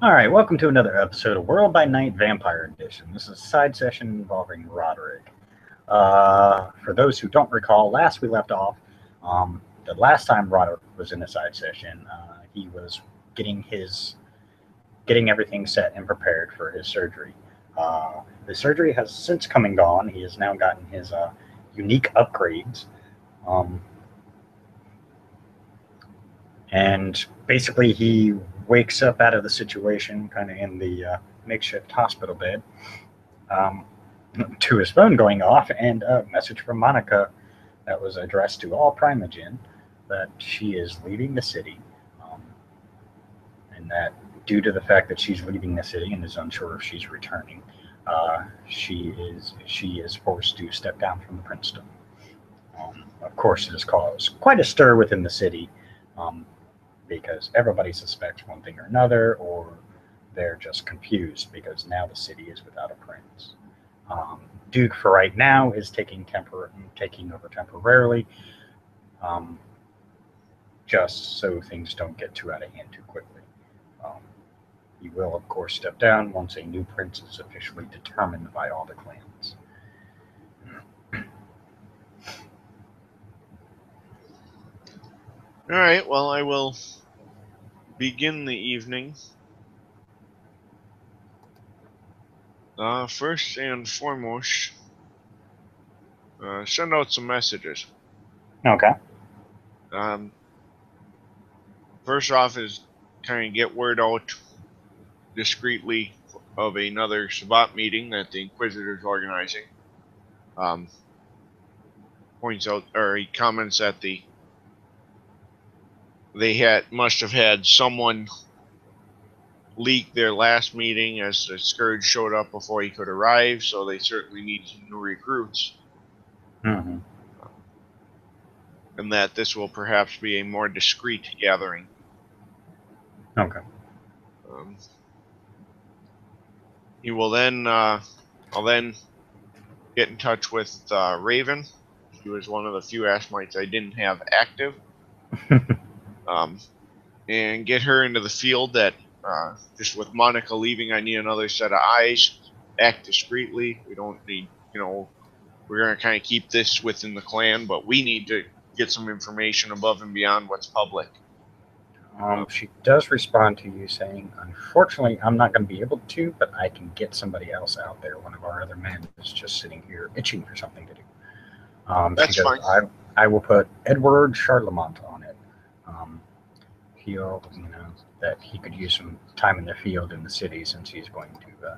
Alright, welcome to another episode of World by Night Vampire Edition. This is a side session involving Roderick. For those who don't recall, last we left off, the last time Roderick was in a side session, he was getting everything set and prepared for his surgery. The surgery has since come and gone. He has now gotten his unique upgrades. And basically he wakes up out of the situation kind of in the makeshift hospital bed to his phone going off and a message from Monica that was addressed to all Primogen that she is leaving the city, and that due to the fact that she's leaving the city and is unsure if she's returning, she is forced to step down from the princedom. Of course, it has caused quite a stir within the city, because everybody suspects one thing or another, or they're just confused because now the city is without a prince. Duke, for right now, is taking over temporarily, just so things don't get too out of hand too quickly. He will, of course, step down once a new prince is officially determined by all the clans. All right, well, I will begin the evening. First and foremost, send out some messages. Okay. First off is kind of get word out discreetly of another Sabbat meeting that the Inquisitor's organizing. Points out, or he comments that they must have had someone leak their last meeting as the Scourge showed up before he could arrive, so they certainly need some new recruits. Mm-hmm. And that this will perhaps be a more discreet gathering. Okay. He will then, I'll then get in touch with Raven. She was one of the few Ashmites I didn't have active. And get her into the field that, just with Monica leaving, I need another set of eyes. Act discreetly. We don't need, we're going to kind of keep this within the clan, but we need to get some information above and beyond what's public. She does respond to you saying, unfortunately, I'm not going to be able to, but I can get somebody else out there. One of our other men is just sitting here itching for something to do. That's fine. I will put Edward Charlemont on it. Feel, that he could use some time in the field in the city since he's going to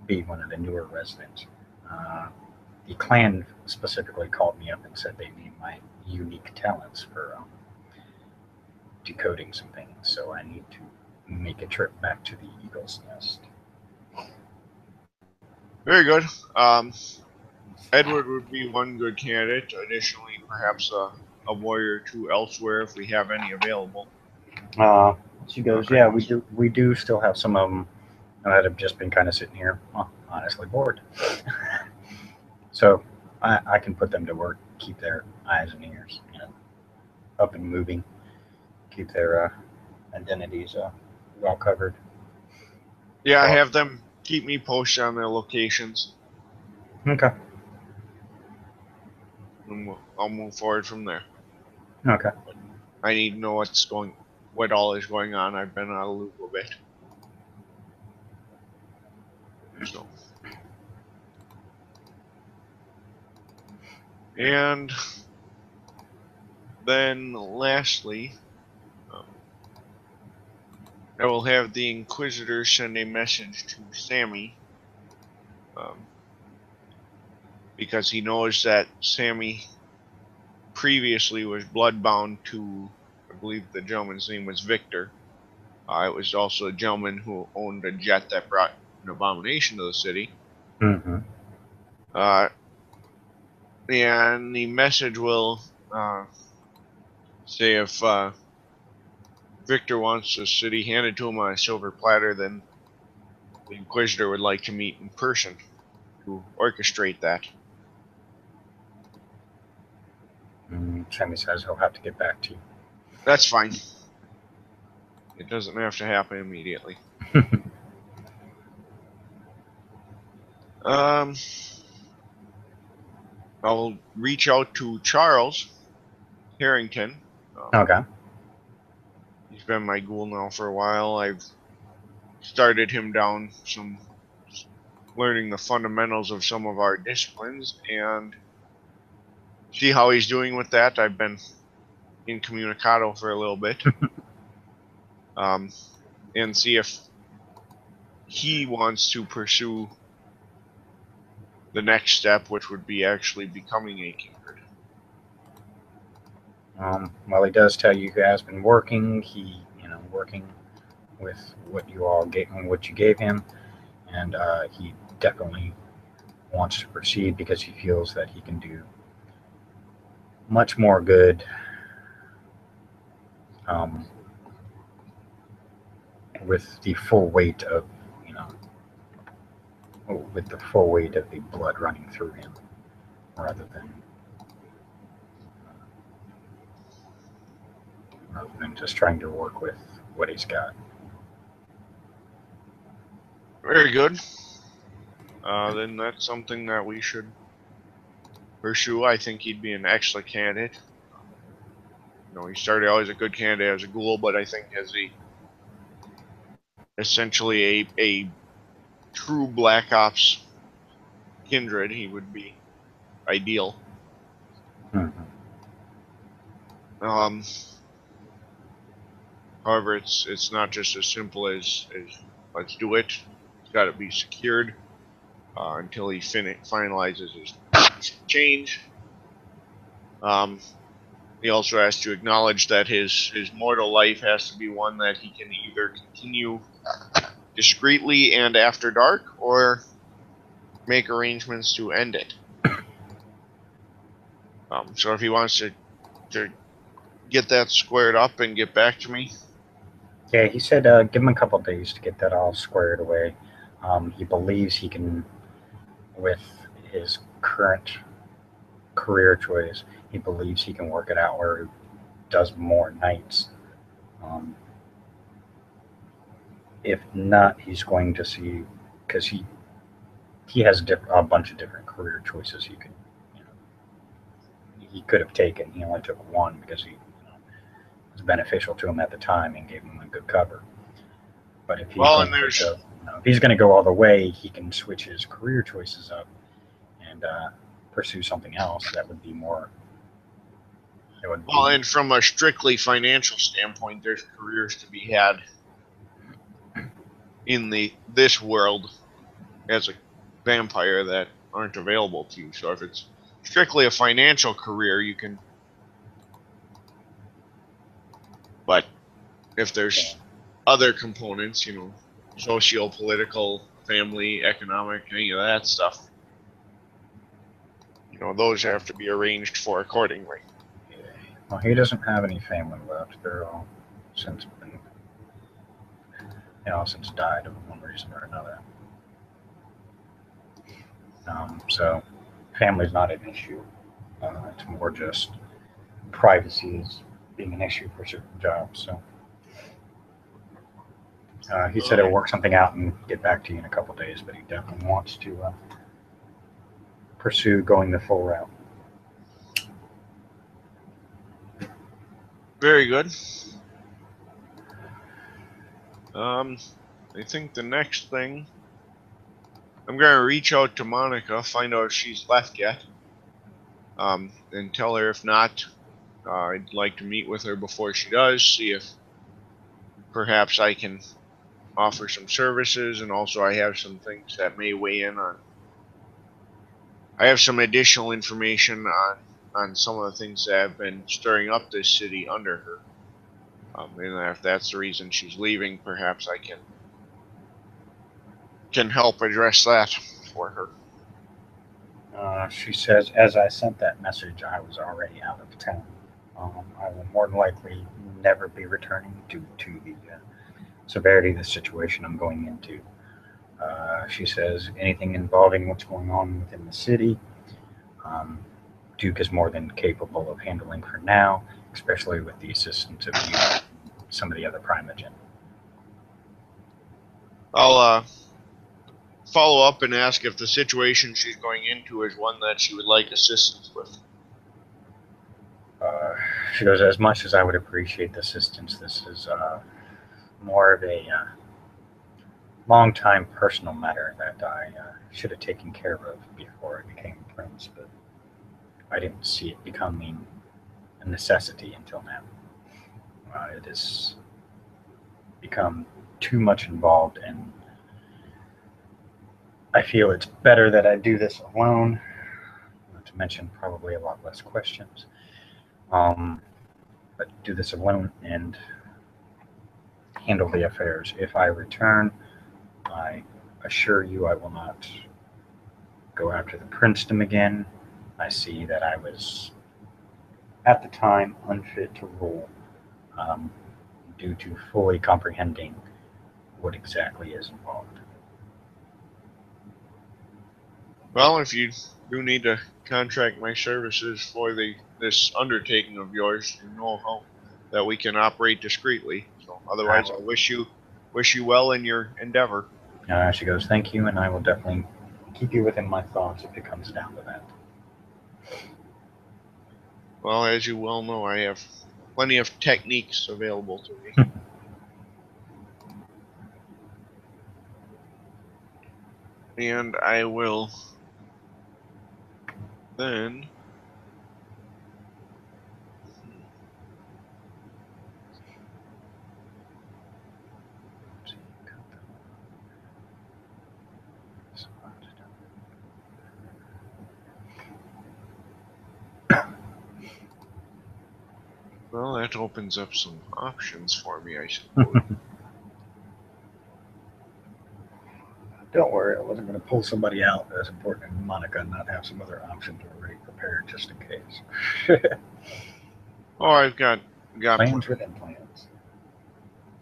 be one of the newer residents. The clan specifically called me up and said they need my unique talents for decoding some things, so I need to make a trip back to the Eagle's Nest. Very good. Edward would be one good candidate. Additionally, perhaps a warrior or two elsewhere if we have any available. She goes, yeah, we do still have some of them that have just been kind of sitting here, honestly bored. So I can put them to work, keep their eyes and ears, up and moving, keep their identities well covered. Yeah, I have them keep me posted on their locations. Okay. And I'll move forward from there. Okay. But I need to know what all is going on. I've been out of the loop a bit. So. And then lastly, I will have the Inquisitor send a message to Sammy, because he knows that Sammy previously was bloodbound to, I believe the gentleman's name was Victor. It was also a gentleman who owned a jet that brought an abomination to the city. Mm-hmm. And the message will say if Victor wants the city handed to him on a silver platter, then the Inquisitor would like to meet in person to orchestrate that. Sammy says he'll have to get back to you. That's fine. It doesn't have to happen immediately. Um, I'll reach out to Charles Harrington. Okay. He's been my ghoul now for a while. I've started him down some, just learning the fundamentals of some of our disciplines and see how he's doing with that. I've been incommunicado for a little bit, um, and see if he wants to pursue the next step, which would be actually becoming a kindred. Well, he does tell you he has been working. Working with what you gave him, and he definitely wants to proceed because he feels that he can do much more good um, with the full weight of the blood running through him, rather than just trying to work with what he's got. Very good. Then that's something that we should pursue. I think he'd be an excellent candidate. He started out as a good candidate as a ghoul, but I think as essentially a true Black Ops kindred, he would be ideal. Mm-hmm. However, it's not just as simple as let's do it. It's got to be secured until he finalizes his change. He also has to acknowledge that his mortal life has to be one that he can either continue discreetly and after dark, or make arrangements to end it. So if he wants to get that squared up and get back to me. Yeah, he said give him a couple days to get that all squared away. He believes he can, with his current career choice, he believes he can work it out where he does more nights. If not, he's going to see, because he has a bunch of different career choices he could have taken. He only took one because he was beneficial to him at the time and gave him a good cover. But if he's going to go all the way, he can switch his career choices up and pursue something else that would be more. And from a strictly financial standpoint, there's careers to be had in this world as a vampire that aren't available to you. So if it's strictly a financial career, you can. But if there's other components, socio-political, family, economic, any of that stuff, those have to be arranged for accordingly. Well, he doesn't have any family left. They're all since died of one reason or another. So family's not an issue. It's more just privacy is being an issue for certain jobs. So he said he'll work something out and get back to you in a couple days, but he definitely wants to pursue going the full route. Very good. I think the next thing, I'm going to reach out to Monica, find out if she's left yet, and tell her if not, I'd like to meet with her before she does, see if perhaps I can offer some services, and also I have some things that may weigh in on. I have some additional information on some of the things that have been stirring up this city under her. And if that's the reason she's leaving, perhaps I can help address that for her. She says, as I sent that message, I was already out of town. I will more than likely never be returning due to the severity of the situation I'm going into. She says, anything involving what's going on within the city, Duke is more than capable of handling for now, especially with the assistance of you and some of the other Primogen. I'll follow up and ask if the situation she's going into is one that she would like assistance with. She goes, as much as I would appreciate the assistance, this is more of a long-time personal matter that I should have taken care of before I became prince, but I didn't see it becoming a necessity until now. It has become too much involved, and I feel it's better that I do this alone, not to mention probably a lot less questions. But do this alone and handle the affairs. If I return, I assure you I will not go after the princedom again. I see that I was, at the time, unfit to rule um, due to fully comprehending what exactly is involved. Well, if you do need to contract my services for this undertaking of yours, you know how that we can operate discreetly. So, otherwise, I wish you well in your endeavor. She goes, thank you, and I will definitely keep you within my thoughts if it comes down to that. Well, as you well know, I have plenty of techniques available to me. And I will then well, that opens up some options for me, I suppose. Don't worry, I wasn't going to pull somebody out as important as Monica and not have some other options already prepared just in case. Oh, I've got plans within plans.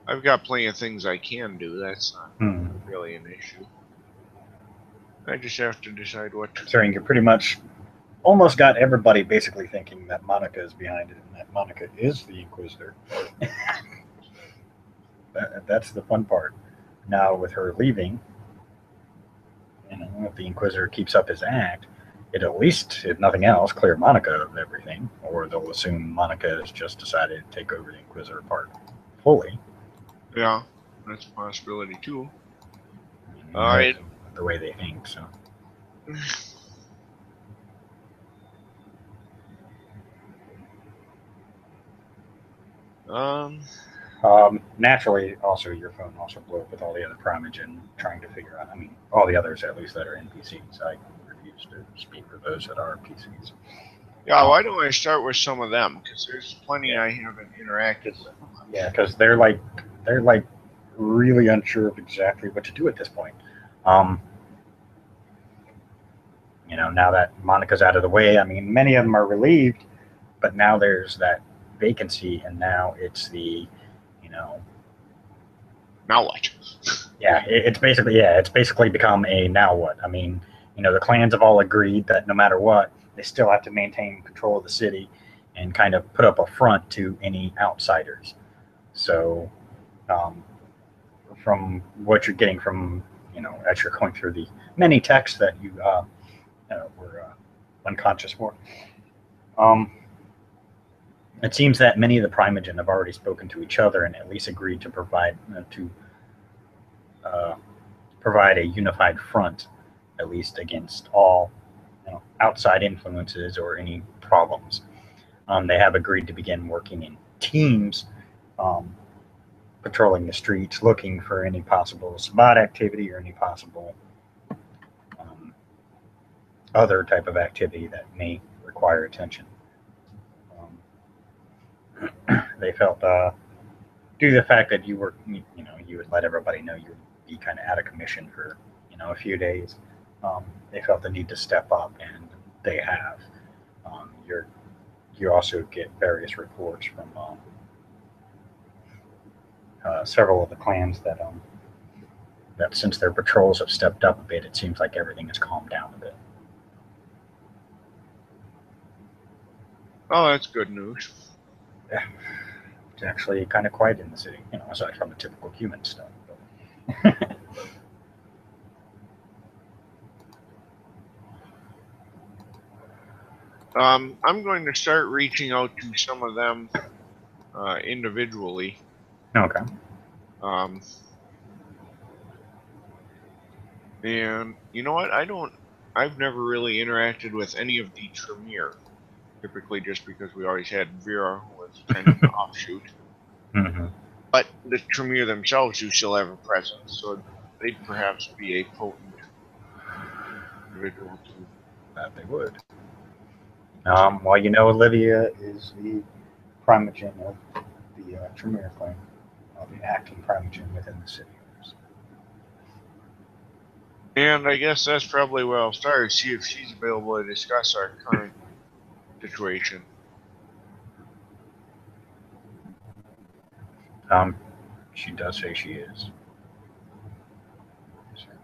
I've got plenty of things I can do. That's not really an issue. I just have to decide what. Considering you're pretty much almost got everybody basically thinking that Monica is behind it and that Monica is the Inquisitor. That's the fun part. Now with her leaving, if the Inquisitor keeps up his act, it at least, if nothing else, clear Monica of everything, or they'll assume Monica has just decided to take over the Inquisitor part fully. Yeah, that's a possibility too. All right, the way they think. So. Naturally, also your phone also blew up with all the other Primogen trying to figure out. I mean, all the others at least that are NPCs. I refuse to speak for those that are PCs. Yeah, why don't I start with some of them? Because there's plenty I haven't interacted with. Yeah, because they're like really unsure of exactly what to do at this point. Now that Monica's out of the way, I mean, many of them are relieved, but now there's that vacancy, and now it's the, now what? Yeah, it's basically become a now what. I mean, the clans have all agreed that no matter what, they still have to maintain control of the city and kind of put up a front to any outsiders. So, from what you're getting from, as you're going through the many texts that you were unconscious for, it seems that many of the Primogen have already spoken to each other and at least agreed to provide a unified front, at least against all outside influences or any problems. They have agreed to begin working in teams, patrolling the streets, looking for any possible spot activity or any possible other type of activity that may require attention. They felt due to the fact that you were, you would let everybody know you would be kind of out of commission for, a few days. They felt the need to step up, and they have. You also get various reports from several of the clans that since their patrols have stepped up a bit, it seems like everything has calmed down a bit. Oh, that's good news. Yeah. It's actually kind of quiet in the city, aside from the typical human stuff. But I'm going to start reaching out to some of them individually. Okay. And you know what? I've never really interacted with any of the Tremere. Typically, just because we always had Vera, who was kind of an offshoot. Mm-hmm. But the Tremere themselves do still have a presence, so they'd perhaps be a potent individual to. That they would. Well, Olivia is the primogen of the Tremere clan, the acting primogen within the city. And I guess that's probably where I'll start. See if she's available to discuss our current situation. She does say she is.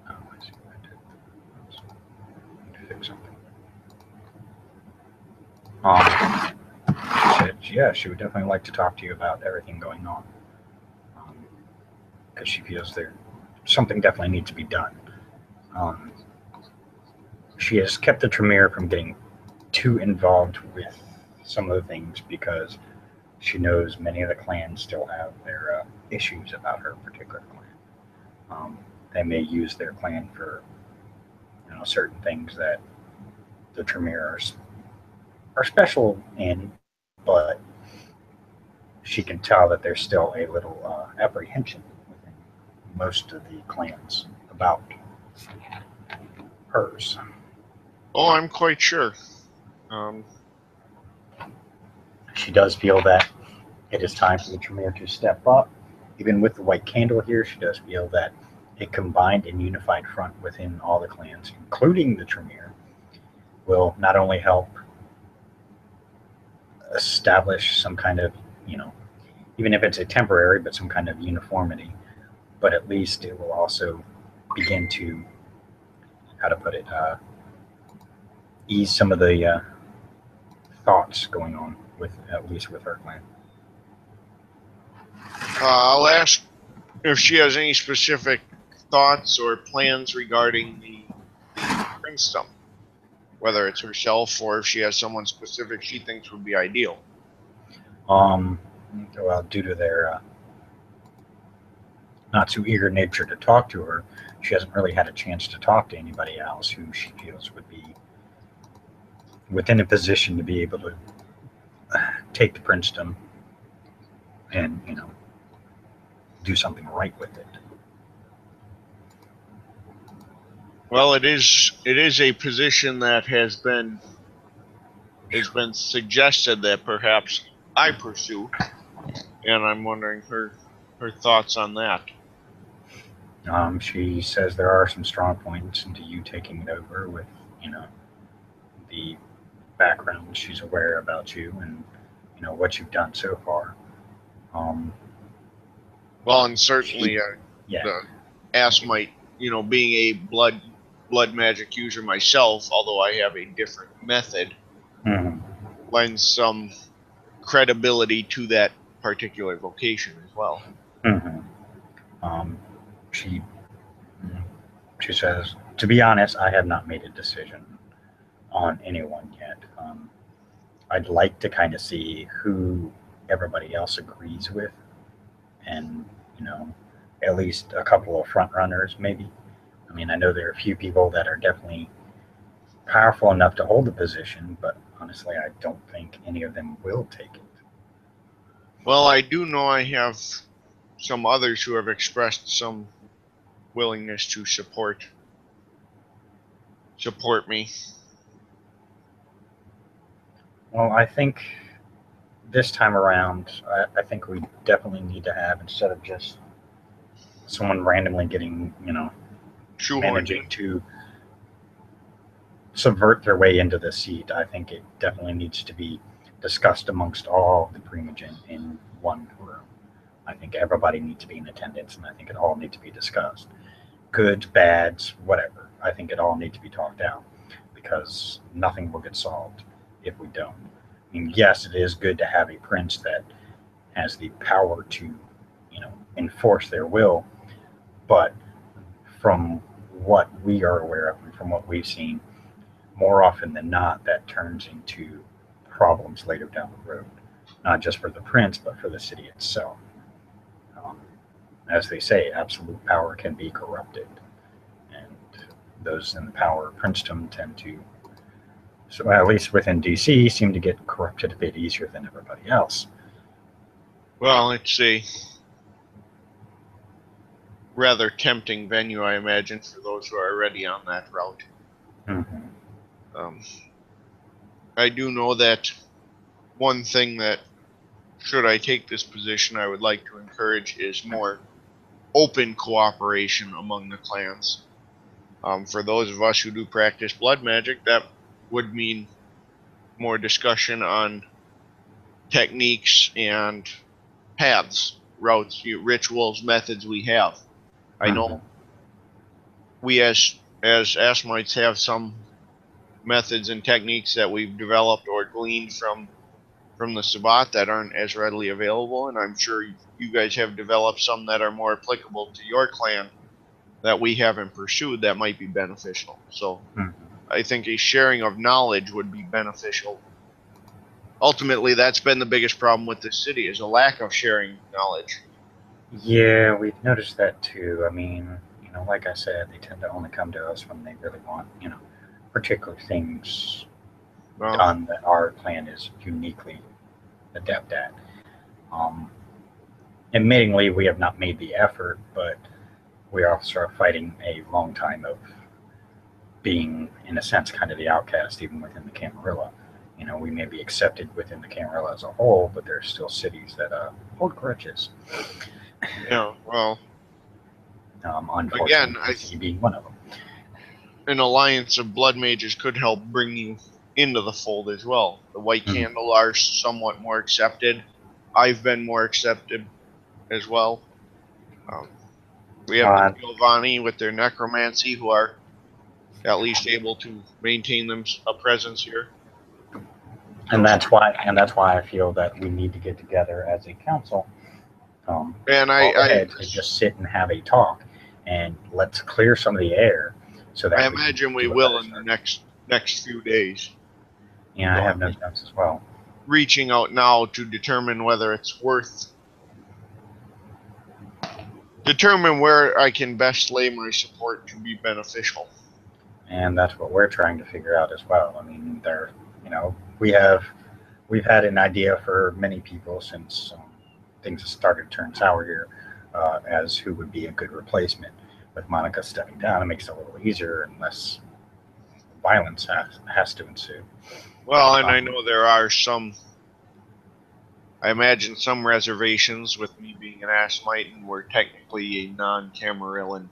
Oh, I see what I did. Need to fix something. She said, yeah, she would definitely like to talk to you about everything going on. Because she feels there something definitely needs to be done. Um, she has kept the Tremere from getting too involved with some of the things because she knows many of the clans still have their issues about her particular clan. They may use their clan for certain things that the Tremere are special in, but she can tell that there's still a little apprehension within most of the clans about hers. Oh, I'm quite sure. She does feel that it is time for the Tremere to step up. Even with the white candle here, she does feel that a combined and unified front within all the clans, including the Tremere, will not only help establish some kind of, even if it's a temporary, but some kind of uniformity, but at least it will also begin to, how to put it, ease some of the thoughts going on with, at least with her clan. I'll ask if she has any specific thoughts or plans regarding the princedom, whether it's herself or if she has someone specific she thinks would be ideal. Um, well, due to their not too eager nature to talk to her, she hasn't really had a chance to talk to anybody else who she feels would be within a position to be able to take the princedom and do something right with it. Well, it is a position that has been suggested that perhaps I pursue, and I'm wondering her thoughts on that. She says there are some strong points into you taking it over with the background she's aware about you and what you've done so far. Um, Well, and she, certainly yeah, the ass might, being a blood magic user myself, although I have a different method, mhm, lends some credibility to that particular vocation as well. mhm. Um, she she says, to be honest, I have not made a decision on anyone yet. I'd like to kind of see who everybody else agrees with, and you know, at least a couple of front runners, maybe. I mean, I know there are a few people that are definitely powerful enough to hold the position, but honestly, I don't think any of them will take it. Well, I do know I have some others who have expressed some willingness to support me. Well, I think this time around, I think we definitely need to have, instead of just someone randomly getting, Shoehorned managing in. to subvert their way into the seat, I think it definitely needs to be discussed amongst all the primogen in one room. I think everybody needs to be in attendance, and I think it all needs to be discussed. Goods, bads, whatever. I think it all needs to be talked out because nothing will get solved if we don't. I mean, yes, it is good to have a prince that has the power to, enforce their will, but from what we are aware of and from what we've seen, more often than not, that turns into problems later down the road, not just for the prince, but for the city itself. Um, as they say, absolute power can be corrupted, and those in the power of princedom tend to, so at least within DC, seem to get corrupted a bit easier than everybody else. Well, it's a rather tempting venue, I imagine, for those who are already on that route. Mm-hmm. I do know that one thing that, should I take this position, I would like to encourage is more open cooperation among the clans. For those of us who do practice blood magic, that would mean more discussion on techniques and paths, routes, rituals, methods we have. I Mm-hmm. know we as Asmites have some methods and techniques that we've developed or gleaned from the Sabbat that aren't as readily available, and I'm sure you guys have developed some that are more applicable to your clan that we haven't pursued that might be beneficial. So Mm-hmm. I think a sharing of knowledge would be beneficial. Ultimately, that's been the biggest problem with this city is a lack of sharing knowledge. Yeah, we've noticed that too. I mean, like I said, they tend to only come to us when they really want, particular things Well, done that our clan is uniquely adept at. Um, Admittingly, we have not made the effort, but we also are fighting a long time of being, in a sense, kind of the outcast, even within the Camarilla. We may be accepted within the Camarilla as a whole, but there are still cities that hold grudges. yeah, well, again, Unfortunately, DC being one of them. an alliance of blood mages could help bring you into the fold as well. The White Mm. Candle are somewhat more accepted. I've been more accepted as well. Um, we have the Uh, Giovanni with their necromancy, who are at least able to maintain them a presence here. and So, that's why I feel that we need to get together as a council. and All ahead to just sit and have a talk, and let's clear some of the air so I that we can imagine we do a will better in the start. next few days. Yeah, I So have no I'm doubts as well. reaching out now to determine whether it's worth determine where I can best lay my support to be beneficial. And that's what we're trying to figure out as well. I mean, we've had an idea for many people since things started to turn sour here, as who would be a good replacement. With Monica stepping down, it makes it a little easier and less violence has to ensue. Well, and I Um, know there are some. I imagine some reservations with me being an Asmite and we're technically a non-Camarillan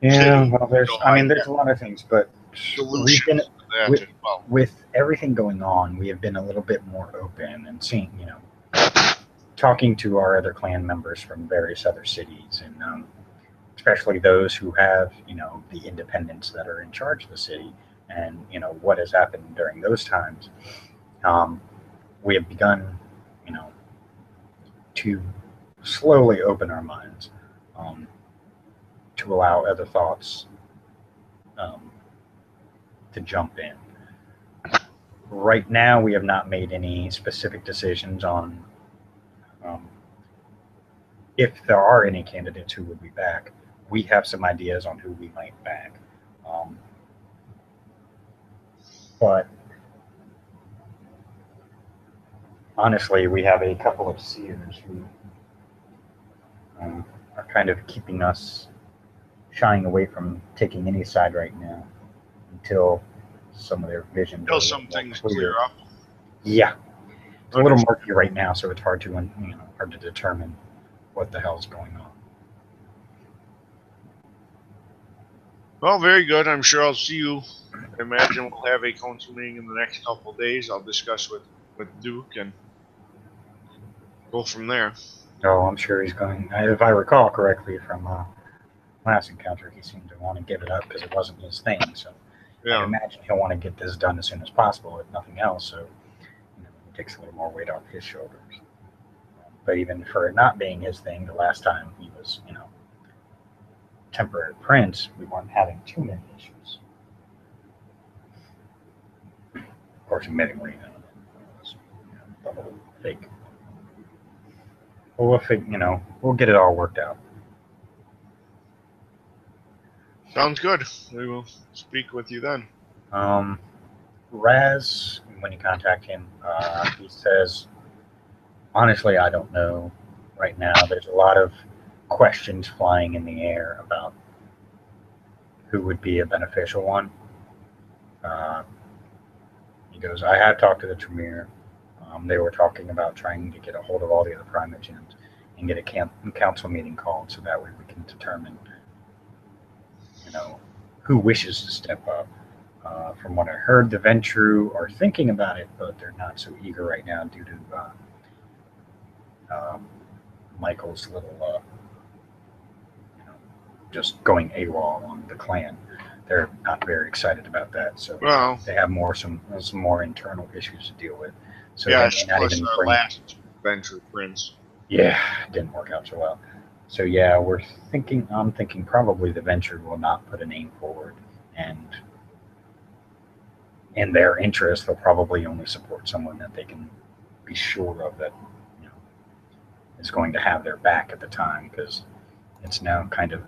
yeah, city, well, so there's a lot of things, but we've been solutions to that with as well. with everything going on, we have been a little bit more open and seeing, talking to our other clan members from various other cities, and especially those who have, the independents that are in charge of the city, and what has happened during those times. Um, we have begun, you know, to slowly open our minds, um, to allow other thoughts um, to jump in. Right now, we have not made any specific decisions on um, if there are any candidates who would be back. We have some ideas on who we might back. Um, but honestly, we have a couple of seers who are kind of keeping us shying away from taking any side right now until some of their visions are Until a little some more things clear clear. up. Yeah, it's a little murky right now, so it's hard to hard to determine what the hell's going on. Well, very good. I'm sure I'll see you. I imagine we'll have a council meeting in the next couple of days. I'll discuss with Duke and go from there. Oh, I'm sure he's going. If I recall correctly from last encounter, he seemed to want to give it up because it wasn't his thing. So I'd Yeah. imagine he'll want to get this done as soon as possible, if nothing else. So it takes a little more weight off his shoulders. But even for it not being his thing, the last time he was, temporary prince, we weren't having too many issues. course, admittingly, it was, the whole fake. Well, we'll get it all worked out. Sounds good. We will speak with you then. Raz, when you contact him, he says, honestly, I don't know right now. There's a lot of questions flying in the air about who would be a beneficial one. He goes, I have talked to the Tremere. They were talking about trying to get a hold of all the other Primogens and get a council meeting called so that way we can determine, who wishes to step up. From what I heard, the Ventru are thinking about it, but they're not so eager right now due to Michael's little, just going AWOL on the clan. They're not very excited about that, so they have some more internal issues to deal with. So yeah, they may not even our last Venture Prince. Yeah, it didn't work out so well. So yeah, I'm thinking probably the Venture will not put a name forward, and in their interest, they'll probably only support someone that they can be sure of that is going to have their back at the time, because it's now kind of,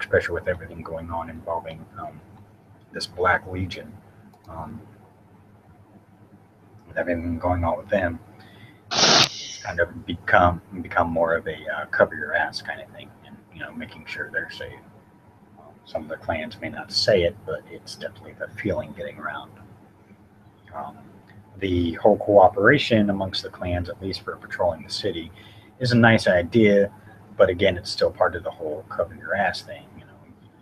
especially with everything going on involving this Black Legion, with everything going on with them, it's kind of become more of a cover your ass kind of thing, and making sure they're safe. Some of the clans may not say it, but it's definitely the feeling getting around. The whole cooperation amongst the clans, at least for patrolling the city, is a nice idea, but again, it's still part of the whole cover your ass thing.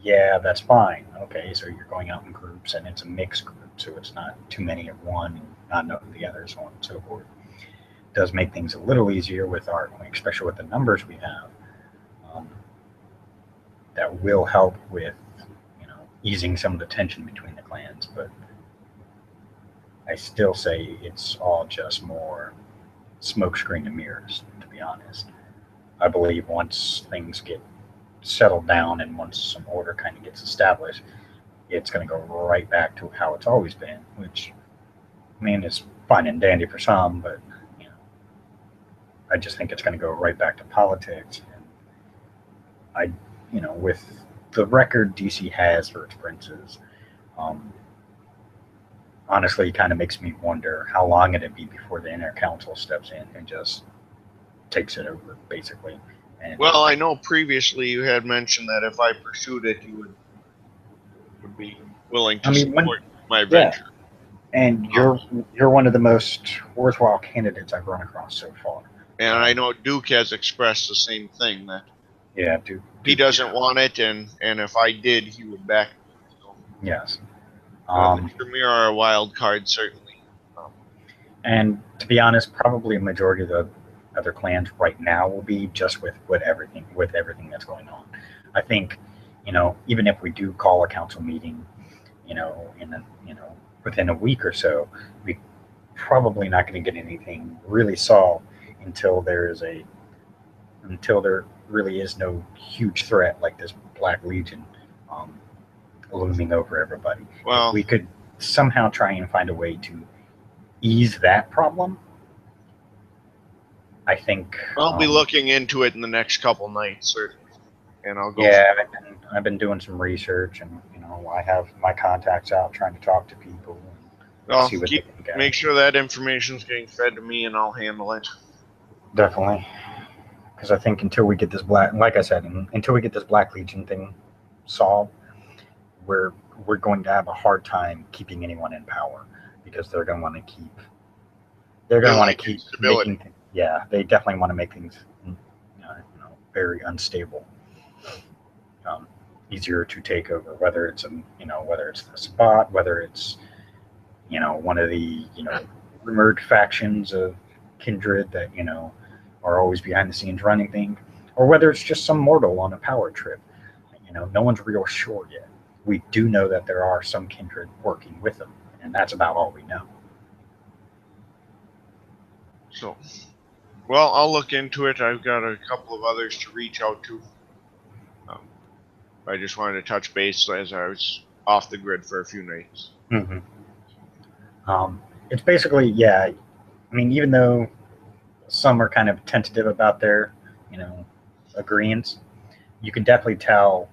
Yeah, that's fine. Okay, so you're going out in groups, and it's a mixed group, so it's not too many of one and not enough of the other, so on and so forth. It does make things a little easier with especially with the numbers we have. That will help with, easing some of the tension between the clans, but I still say it's all just more smokescreen and mirrors, to be honest. I believe once things get settled down and once some order kind of gets established, it's going to go right back to how it's always been, which, is fine and dandy for some, but, I just think it's going to go right back to politics. And with the record DC has for its princes, honestly, it kind of makes me wonder how long it'd be before the inner council steps in and just takes it over, basically. And, well, I know previously you had mentioned that if I pursued it, you would be willing to support my venture. And you're one of the most worthwhile candidates I've run across so far. And I know Duke has expressed the same thing, that Duke he doesn't want it, and if I did, he would back me. So, yes. the Tremere are a wild card, certainly. And to be honest, probably a majority of the other clans right now will be just with everything that's going on. I think, even if we do call a council meeting, within a week or so, we probably not going to get anything really solved until there really is no huge threat like this Black Legion looming over everybody. Well, if we could somehow try and find a way to ease that problem, I think I'll be looking into it in the next couple nights, certainly, and I'll go. Yeah, I've been doing some research, and I have my contacts out trying to talk to people and see what they can get. Make sure that information's getting fed to me, and I'll handle it. Definitely, because I think until we get this until we get this Black Legion thing solved, we're going to have a hard time keeping anyone in power, because they're going to want to keep making things. Yeah, they definitely want to make things very unstable, easier to take over, whether it's the spot, whether it's one of the rumored factions of Kindred that are always behind the scenes running things, or whether it's just some mortal on a power trip. No one's real sure yet. We do know that there are some Kindred working with them, and that's about all we know. So, well, I'll look into it. I've got a couple of others to reach out to. I just wanted to touch base as I was off the grid for a few nights. Mm-hmm. it's basically, yeah. I mean, even though some are kind of tentative about their, agreements, you can definitely tell,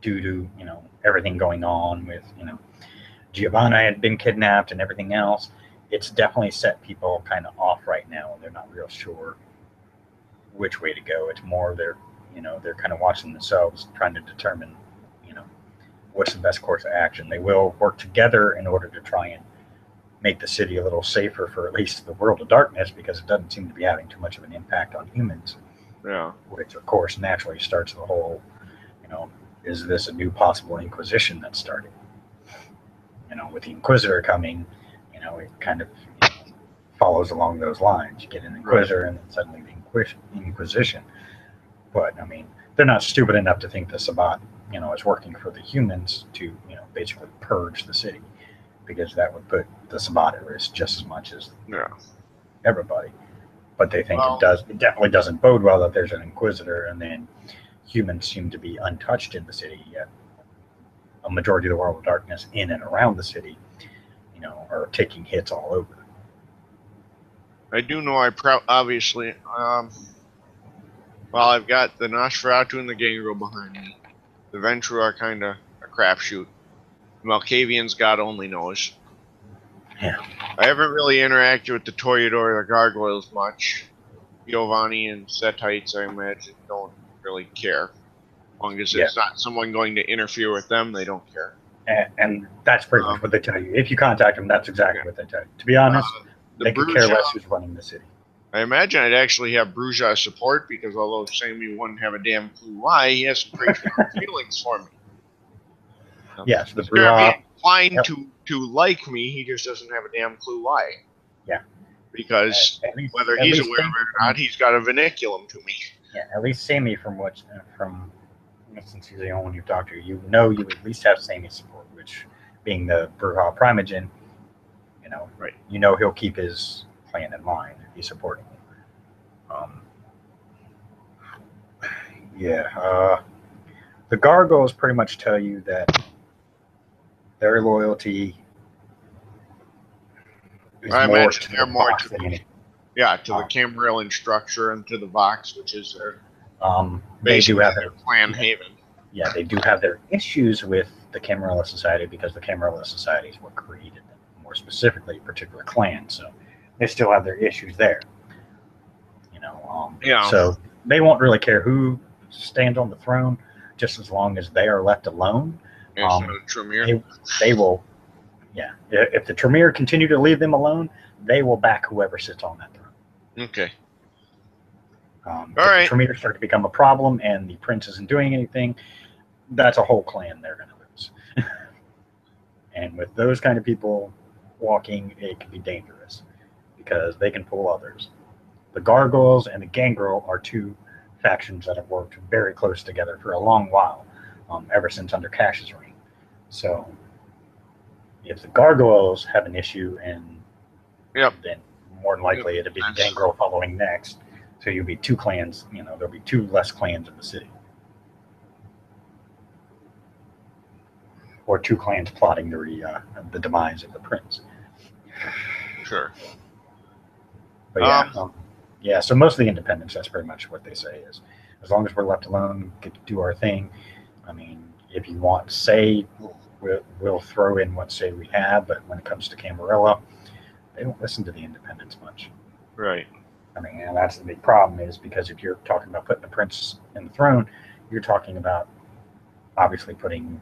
due to, everything going on with, Giovanna had been kidnapped and everything else. It's definitely set people kind of off right now. They're not real sure which way to go. It's more they're kind of watching themselves, trying to determine, you know, what's the best course of action. They will work together in order to try and make the city a little safer for at least the world of darkness, because it doesn't seem to be having too much of an impact on humans. Yeah. Which, of course, naturally starts the whole, you know, is this a new possible Inquisition that's starting? With the Inquisitor coming, it kind of follows along those lines. You get an Inquisitor, right, and then suddenly the Inquisition. But I mean, they're not stupid enough to think the Sabbat, is working for the humans to, basically purge the city, because that would put the Sabbat at risk just as much as everybody. But they think it definitely doesn't bode well that there's an Inquisitor, and then humans seem to be untouched in the city, yet a majority of the world of darkness in and around the city, are taking hits all over. I do know obviously, I've got the Nosferatu and the Gangrel behind me. The Ventrue are kind of a crapshoot. Malkavian's God only knows. Yeah. I haven't really interacted with the Toreador or the Gargoyles much. Giovanni and Setites, I imagine, don't really care. As long as it's not someone going to interfere with them, they don't care. And that's pretty much what they tell you. If you contact them, that's exactly what they tell you. To be honest, they could care less who's running the city. I imagine I'd actually have Bruja support, because although Sammy wouldn't have a damn clue why, he has some pretty feelings for me. Yes, the Bruja inclined to like me, he just doesn't have a damn clue why. Yeah. Because whether he's aware of it or not, he's got a vinculum to me. Yeah, at least Sammy, since he's the only one you've talked to, you at least have Sammy's support, which, being the Bruja Primogen, right. He'll keep his plan in mind if he's supporting you. The Gargoyles pretty much tell you that their loyalty is I more imagine to they're the more Vox to than anything. Yeah, to the Camarilla structure and to the Vox, which is their they do have their clan haven. Yeah, they do have their issues with the Camarilla Society, because the Camarilla Society is what created them, more specifically, a particular clan. So they still have their issues there. So they won't really care who stands on the throne, just as long as they are left alone. Tremere. They will, if the Tremere continue to leave them alone, they will back whoever sits on that throne. Okay. If the Tremere start to become a problem and the prince isn't doing anything, that's a whole clan they're going to lose. And with those kind of people walking, it can be dangerous, because they can pull others. The Gargoyles and the Gangrel are two factions that have worked very close together for a long while, ever since under Cash's reign. So if the Gargoyles have an issue, then more than likely it'll be the Gangrel following next. So you'll be two clans, there'll be two less clans in the city. Or two clans plotting the demise of the prince. Sure. But so most of the independents, that's pretty much what they say is, as long as we're left alone, get to do our thing. I mean, if you want say, we'll throw in what say we have, but when it comes to Camarilla, they don't listen to the independents much. Right. I mean, and that's the big problem, is because if you're talking about putting a prince in the throne, you're talking about obviously putting,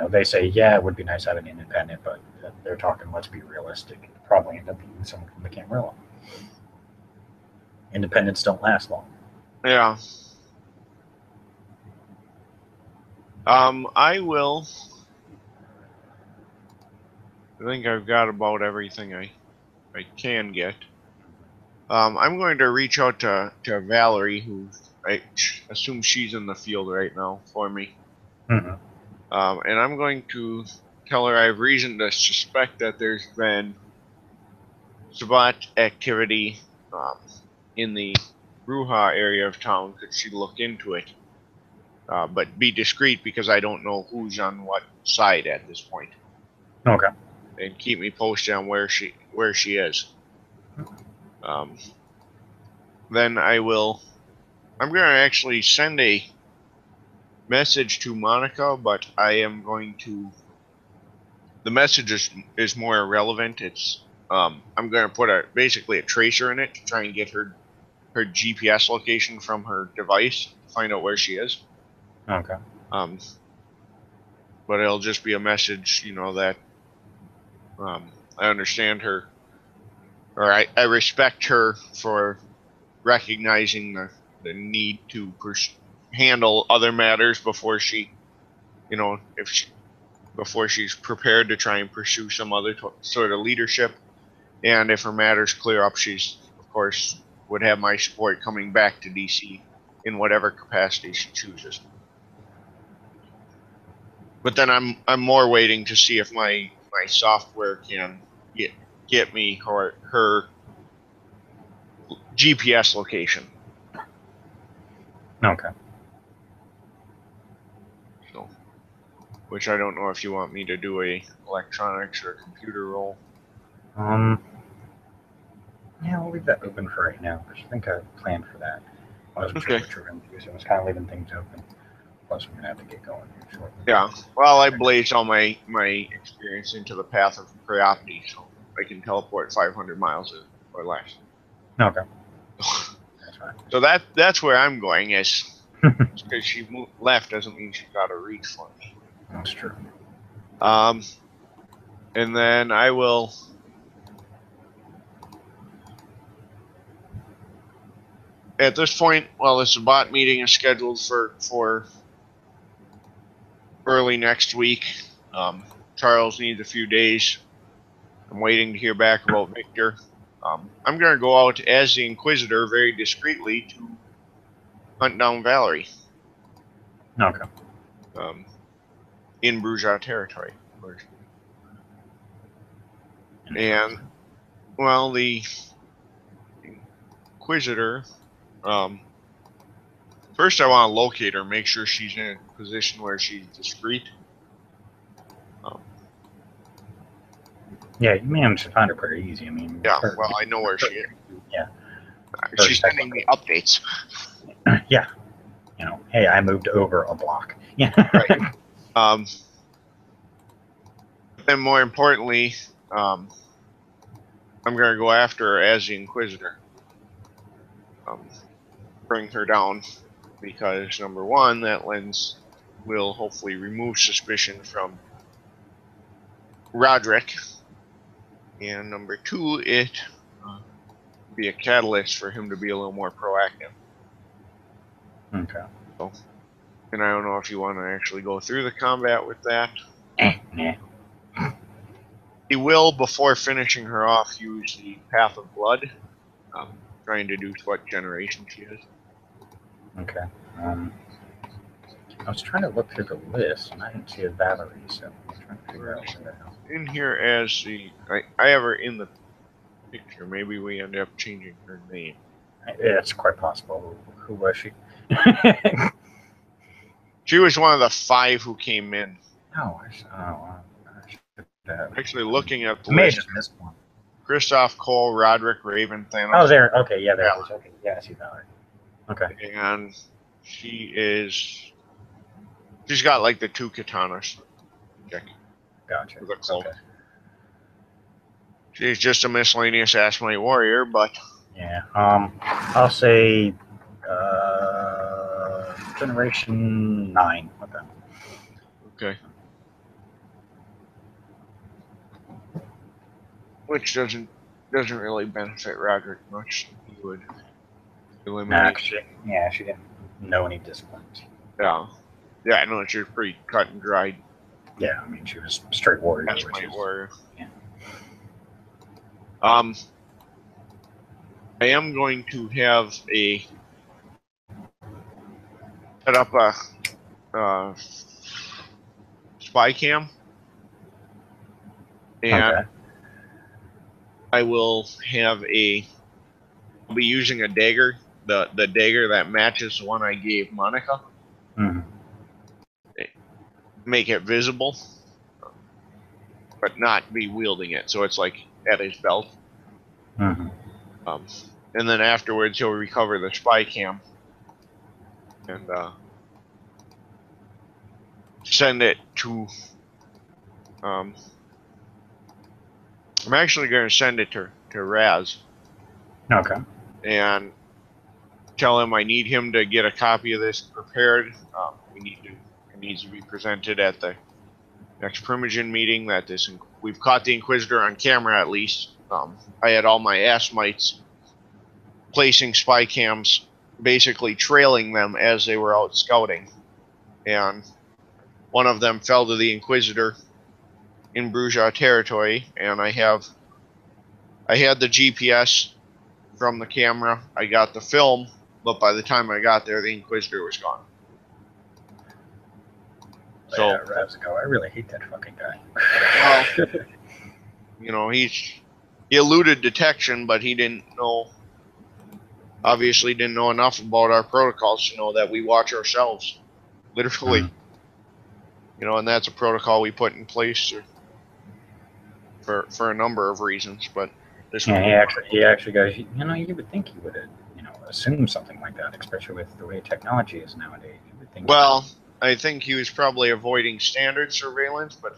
they say, it would be nice having an independent, but they're talking, let's be realistic. It'll probably end up being someone from the Camarilla. Independents don't last long. Yeah. I think I've got about everything I can get. I'm going to reach out to Valerie, who I assume she's in the field right now for me. Mm-hmm. And I'm going to tell her I have reason to suspect that there's been Sabbat activity in the Bruja area of town. Could she look into it? But be discreet, because I don't know who's on what side at this point. Okay. and keep me posted on where she is. Then I'm going to actually send a message to Monica, but I am going to. The message is more irrelevant. It's I'm going to put basically a tracer in it to try and get her GPS location from her device to find out where she is. Okay. But it'll just be a message, that I understand her, or I respect her for recognizing the need to handle other matters before she, before she's prepared to try and pursue some other sort of leadership. And if her matters clear up, she's, of course, would have my support coming back to DC in whatever capacity she chooses. But then I'm more waiting to see if my software can get me her GPS location. Okay. So, which I don't know if you want me to do a electronics or computer roll. Yeah, we'll leave that open for right now, because I think I planned for that. I wasn't sure what you were going to do, so I was kind of leaving things open. Plus, we're going to have to get going here shortly. Yeah, well, I blazed all my experience into the path of Priopity, so I can teleport 500 miles or less. Okay. That's fine. So that's where I'm going, is because she left doesn't mean she's got to reach for me. That's true. And then I will. At this point, while this bot meeting is scheduled for early next week, Charles needs a few days. I'm waiting to hear back about Victor. I'm going to go out as the Inquisitor very discreetly to hunt down Valerie. Okay. In Bruja territory, of course. And, well, the Inquisitor, first I want to locate her, make sure she's in a position where she's discreet. Yeah, you managed to find her pretty easy. I mean, yeah, well, I know where she is. Yeah. She's sending me updates. Yeah. Hey, I moved over a block. Yeah. Right. Then more importantly, I'm going to go after her as the Inquisitor. Bring her down, because number one, that will hopefully remove suspicion from Roderick, and number two, it be a catalyst for him to be a little more proactive. Okay. So, and I don't know if you want to actually go through the combat with that. Nah. He will, before finishing her off, use the Path of Blood, trying to deduce what generation she is. Okay. I was trying to look through the list, and I didn't see a Valerie, so I'm trying to figure out what the hell. In here as I have her in the picture. Maybe we end up changing her name. It's quite possible. Who was she? She was one of the 5 who came in. Oh, Actually, looking at the list, list, just missed one. Christoph, Cole, Roderick, Raven, Thanos. Oh, there. Okay, yeah, there. Okay, yeah, I see Valerie. Okay. And she's got like the 2 katanas. Okay. Gotcha. With a cloak. Okay. She's just a miscellaneous Asmite warrior, but yeah. I'll say generation 9 with them. Okay. Which doesn't really benefit Roderick much. He would eliminate. Nah, she didn't know any disciplines. Yeah. Yeah, I know she was pretty cut and dried. Yeah, I mean, she was straight warrior. Asmite warrior. Yeah. I am going to have set up a spy cam, and okay. I will have I'll be using a dagger, the dagger that matches the one I gave Monica. Mm-hmm. Make it visible. but not be wielding it. So it's like at his belt. Mm-hmm. And then afterwards, he'll recover the spy cam and send it to. I'm actually going to send it to Raz Okay. and tell him I need him to get a copy of this prepared. It needs to be presented at the next Primogen meeting. We've caught the Inquisitor on camera at least. I had all my ass mites placing spy cams, basically trailing them as they were out scouting, and one of them fell to the Inquisitor in Bruges territory, and I had the GPS from the camera. I got the film, but by the time I got there, the Inquisitor was gone. So, yeah, Ravzico, I really hate that fucking guy. well, he eluded detection, but he obviously didn't know enough about our protocols to know that we watch ourselves, literally. And that's a protocol we put in place for a number of reasons. But this one, he actually goes. You would think he would have, assumed something like that, especially with the way technology is nowadays. You would think. Well, I think he was probably avoiding standard surveillance, but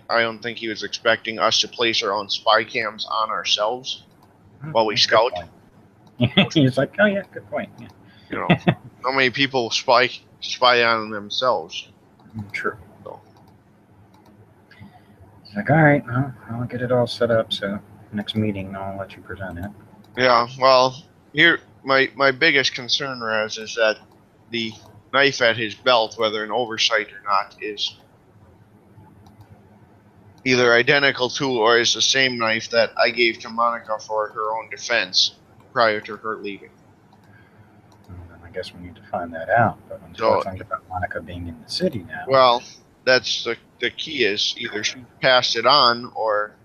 I don't think he was expecting us to place our own spy cams on ourselves while we scout. He's like, oh yeah, good point. Yeah. How many people spy on themselves? True. So. He's like, all right, well, I'll get it all set up. So next meeting, I'll let you present it. Yeah. Well, here my biggest concern, Raz, is that the knife at his belt, whether an oversight or not, is either identical to or is the same knife that I gave to Monica for her own defense prior to her leaving. Well, I guess we need to find that out. But unfortunately, about Monica being in the city now. Well, that's the key is either she passed it on or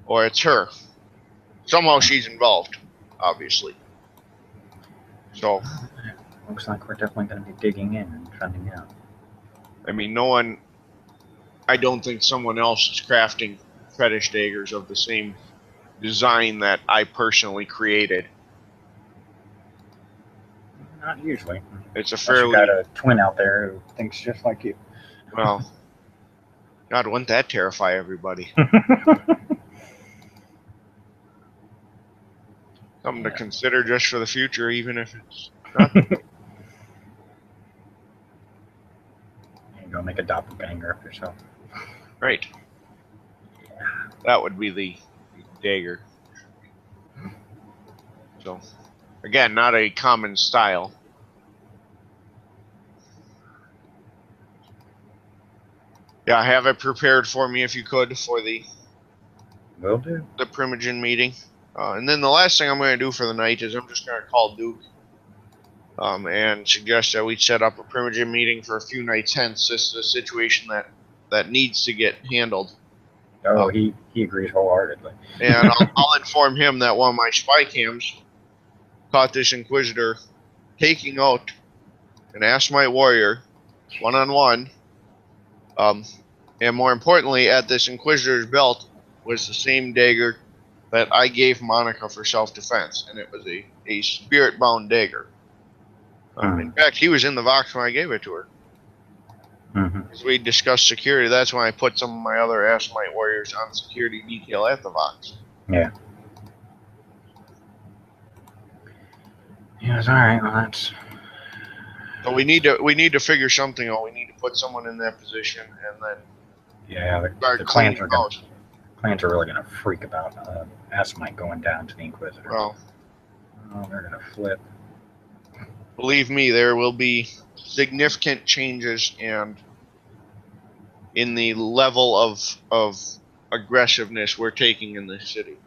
it's her. Somehow she's involved, obviously. So looks like we're definitely going to be digging in and finding out. I mean, I don't think someone else is crafting fetish daggers of the same design that I personally created. Not usually. It's a fairly. You got a twin out there who thinks just like you. Well, God, wouldn't that terrify everybody? Something to consider just for the future, even if it's not. You go make a doppelganger of yourself. Right. That would be the dagger. So, again, not a common style. Yeah, have it prepared for me if you could for the Will do. The Primogen meeting. And then the last thing I'm going to do for the night is I'm just going to call Duke and suggest that we set up a Primogen meeting for a few nights hence. This is a situation that needs to get handled. Oh, he agrees wholeheartedly. And I'll inform him that one of my spy cams caught this Inquisitor taking out an Asmite warrior one-on-one. And more importantly, at this Inquisitor's belt was the same dagger that I gave Monica for self-defense, and it was a spirit-bound dagger. In fact, he was in the Vox when I gave it to her. As we discussed security, that's when I put some of my other Asmite warriors on security detail at the Vox. Yeah. Yes, all right. Well, that's. So we need to figure something out. We need to put someone in that position, and then the clans are really going to freak about Asmite going down to the Inquisitor. Well, they're going to flip. Believe me, there will be significant changes and in the level of aggressiveness we're taking in this city.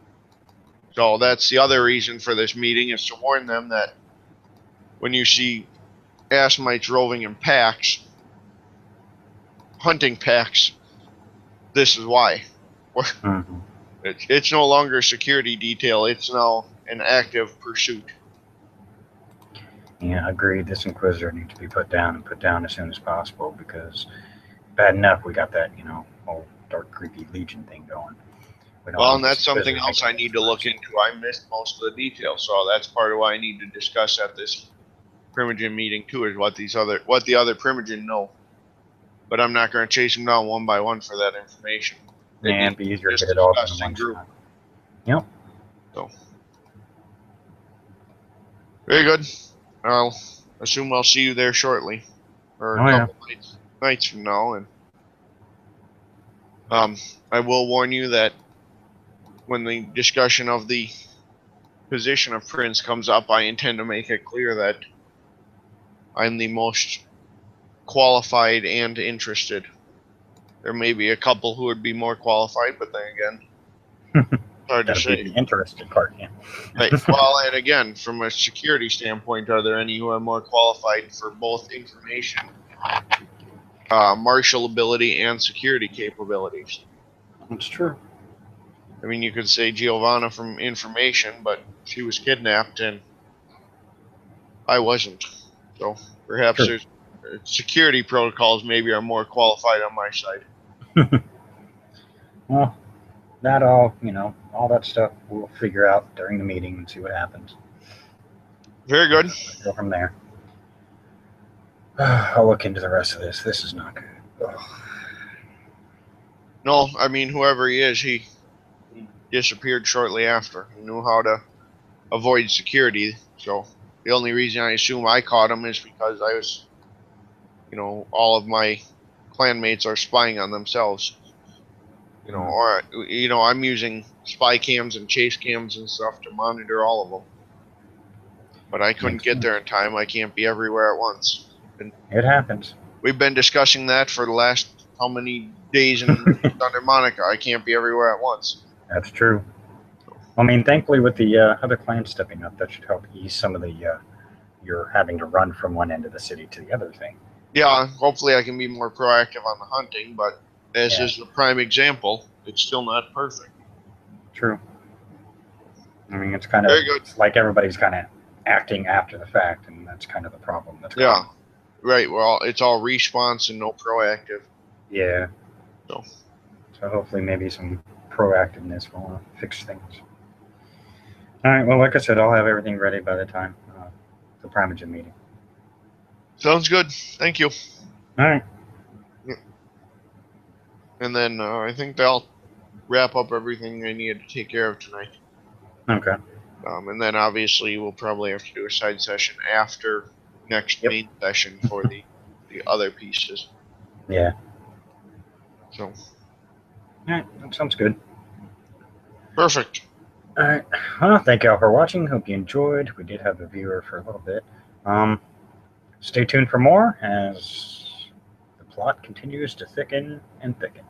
So that's the other reason for this meeting, is to warn them that when you see Asmites roving in packs, hunting packs, this is why. It's no longer a security detail, it's now an active pursuit. Yeah, agreed. This Inquisitor needs to be put down as soon as possible, because bad enough we got that, old dark, creepy Legion thing going. Well, and that's something else I need to look into. I missed most of the details, so that's part of why I need to discuss at this Primogen meeting too, is what the other Primogen know. But I'm not going to chase them down one by one for that information. Yeah, it'd be easier to get it all in one shot. Yep. So, very good. I'll assume I'll see you there shortly, or a couple nights from now. And I will warn you that when the discussion of the position of Prince comes up, I intend to make it clear that I'm the most qualified and interested. There may be a couple who would be more qualified, but then again, hard to say. The interested part, yeah. Right. Well, and again, from a security standpoint, are there any who are more qualified for both information, martial ability, and security capabilities? That's true. I mean, you could say Giovanna from information, but she was kidnapped and I wasn't. So perhaps there's security protocols maybe are more qualified on my side. Well, that all that stuff we'll figure out during the meeting and see what happens. Very good. Go from there. I'll look into the rest of this. This is not good. Ugh. No, I mean, whoever he is, he disappeared shortly after. He knew how to avoid security, so the only reason I assume I caught him is because I was, all of my clanmates are spying on themselves. Or, I'm using spy cams and chase cams and stuff to monitor all of them. But I couldn't get there in time. I can't be everywhere at once. And it happens. We've been discussing that for the last how many days in Thunder Monica. I can't be everywhere at once. That's true. I mean, thankfully, with the other clans stepping up, that should help ease some of the you're having to run from one end of the city to the other thing. Yeah, hopefully I can be more proactive on the hunting, but as is a prime example, it's still not perfect. True. I mean, it's kind of it's like everybody's kind of acting after the fact, and that's kind of the problem. Right. Well, it's all response and no proactive. Yeah. So hopefully maybe some proactiveness will fix things. All right. Well, like I said, I'll have everything ready by the time the Primogen meeting. Sounds good. Thank you. All right. And then I think that'll wrap up everything I needed to take care of tonight. Okay. And then obviously we'll probably have to do a side session after next main session for the other pieces. Yeah. So. All right. That sounds good. Perfect. All right. Well, thank you all for watching. Hope you enjoyed. We did have a viewer for a little bit. Stay tuned for more as the plot continues to thicken and thicken.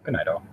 Good night, all.